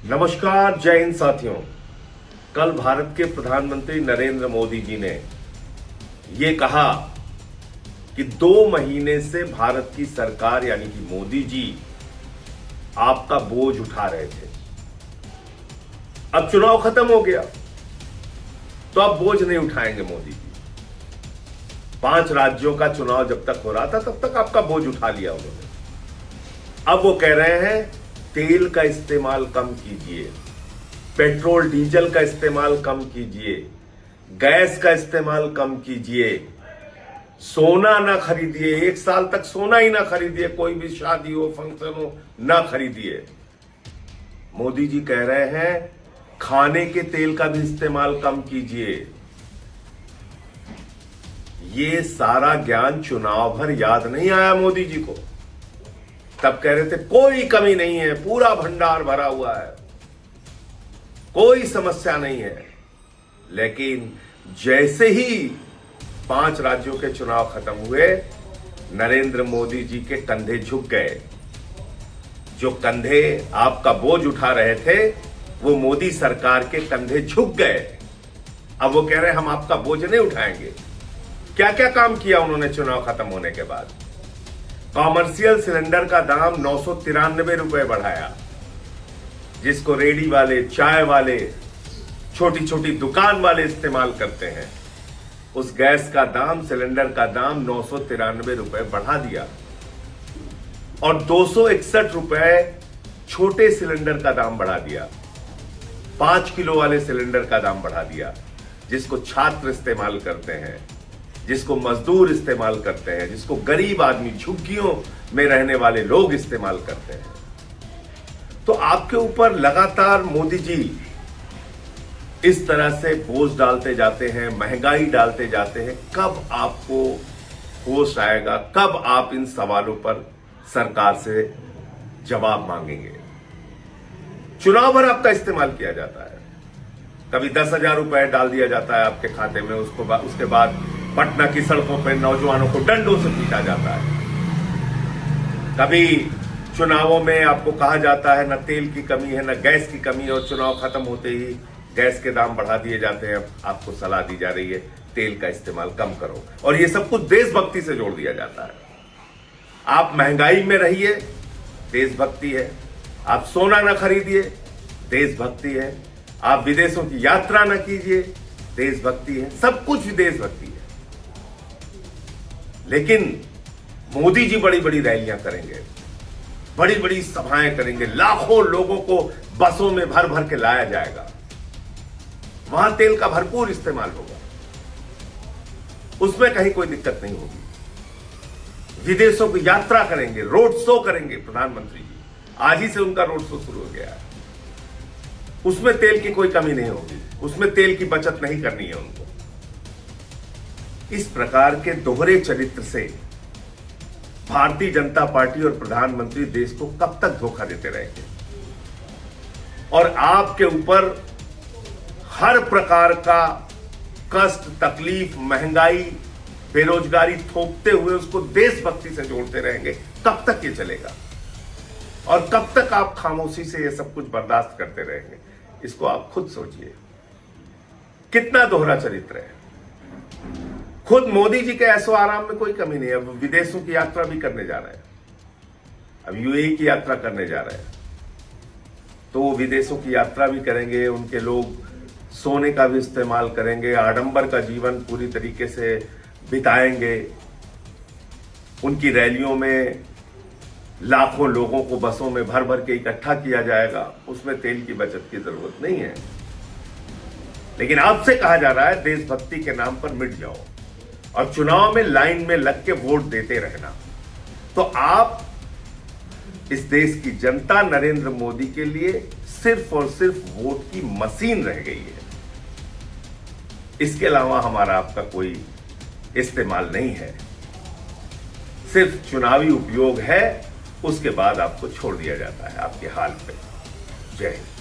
नमस्कार, जय हिंद साथियों। कल भारत के प्रधानमंत्री नरेंद्र मोदी जी ने ये कहा कि 2 महीने से भारत की सरकार यानी कि मोदी जी आपका बोझ उठा रहे थे। अब चुनाव खत्म हो गया तो अब बोझ नहीं उठाएंगे मोदी जी। 5 राज्यों का चुनाव जब तक हो रहा था तब तक आपका बोझ उठा लिया उन्होंने। अब वो कह रहे हैं तेल का इस्तेमाल कम कीजिए, पेट्रोल डीजल का इस्तेमाल कम कीजिए, गैस का इस्तेमाल कम कीजिए, सोना ना खरीदिए, 1 साल तक सोना ही ना खरीदिए, कोई भी शादी हो फंक्शन हो ना खरीदिए। मोदी जी कह रहे हैं खाने के तेल का भी इस्तेमाल कम कीजिए। ये सारा ज्ञान चुनाव भर याद नहीं आया मोदी जी को। तब कह रहे थे कोई कमी नहीं है, पूरा भंडार भरा हुआ है, कोई समस्या नहीं है। लेकिन जैसे ही 5 राज्यों के चुनाव खत्म हुए, नरेंद्र मोदी जी के कंधे झुक गए। जो कंधे आपका बोझ उठा रहे थे वो मोदी सरकार के कंधे झुक गए। अब वो कह रहे हैं हम आपका बोझ नहीं उठाएंगे। क्या क्या काम किया उन्होंने चुनाव खत्म होने के बाद? कॉमर्शियल सिलेंडर का दाम 993 रुपए बढ़ाया, जिसको रेडी वाले, चाय वाले, छोटी छोटी दुकान वाले इस्तेमाल करते हैं। उस गैस का दाम, सिलेंडर का दाम 993 रुपए बढ़ा दिया और 261 रुपए छोटे सिलेंडर का दाम बढ़ा दिया। 5 किलो वाले सिलेंडर का दाम बढ़ा दिया, जिसको छात्र इस्तेमाल करते हैं, जिसको मजदूर इस्तेमाल करते हैं, जिसको गरीब आदमी, झुग्गियों में रहने वाले लोग इस्तेमाल करते हैं। तो आपके ऊपर लगातार मोदी जी इस तरह से बोझ डालते जाते हैं, महंगाई डालते जाते हैं। कब आपको होश आएगा? कब आप इन सवालों पर सरकार से जवाब मांगेंगे? चुनाव भर आपका इस्तेमाल किया जाता है। कभी 10,000 रुपए डाल दिया जाता है आपके खाते में, उसके बाद पटना की सड़कों पर नौजवानों को डंडों से पीटा जाता है। कभी चुनावों में आपको कहा जाता है न तेल की कमी है न गैस की कमी है, और चुनाव खत्म होते ही गैस के दाम बढ़ा दिए जाते हैं। आपको सलाह दी जा रही है तेल का इस्तेमाल कम करो, और ये सब कुछ देशभक्ति से जोड़ दिया जाता है। आप महंगाई में रहिए, देशभक्ति है। आप सोना न खरीदिए, देशभक्ति है। आप विदेशों की यात्रा न कीजिए, देशभक्ति है। सब कुछ देशभक्ति है। लेकिन मोदी जी बड़ी बड़ी रैलियां करेंगे, बड़ी बड़ी सभाएं करेंगे, लाखों लोगों को बसों में भर भर के लाया जाएगा। वहां तेल का भरपूर इस्तेमाल होगा, उसमें कहीं कोई दिक्कत नहीं होगी। विदेशों की यात्रा करेंगे, रोड शो करेंगे प्रधानमंत्री जी। आज ही से उनका रोड शो शुरू हो गया है। उसमें तेल की कोई कमी नहीं होगी, उसमें तेल की बचत नहीं करनी है उनको। इस प्रकार के दोहरे चरित्र से भारतीय जनता पार्टी और प्रधानमंत्री देश को कब तक धोखा देते रहेंगे? और आपके ऊपर हर प्रकार का कष्ट, तकलीफ, महंगाई, बेरोजगारी थोपते हुए उसको देशभक्ति से जोड़ते रहेंगे। कब तक ये चलेगा? और कब तक आप खामोशी से ये सब कुछ बर्दाश्त करते रहेंगे? इसको आप खुद सोचिए। कितना दोहरा चरित्र है। खुद मोदी जी के ऐशो आराम में कोई कमी नहीं है। अब विदेशों की यात्रा भी करने जा रहे हैं, अब यूएई की यात्रा करने जा रहे हैं, तो विदेशों की यात्रा भी करेंगे। उनके लोग सोने का भी इस्तेमाल करेंगे, आडंबर का जीवन पूरी तरीके से बिताएंगे। उनकी रैलियों में लाखों लोगों को बसों में भर भर के इकट्ठा किया जाएगा। उसमें तेल की बचत की जरूरत नहीं है। लेकिन आपसे कहा जा रहा है देशभक्ति के नाम पर मिट जाओ और चुनाव में लाइन में लग के वोट देते रहना। तो आप, इस देश की जनता नरेंद्र मोदी के लिए सिर्फ और सिर्फ वोट की मशीन रह गई है। इसके अलावा हमारा आपका कोई इस्तेमाल नहीं है। सिर्फ चुनावी उपयोग है, उसके बाद आपको छोड़ दिया जाता है आपके हाल पे। जय हिंद।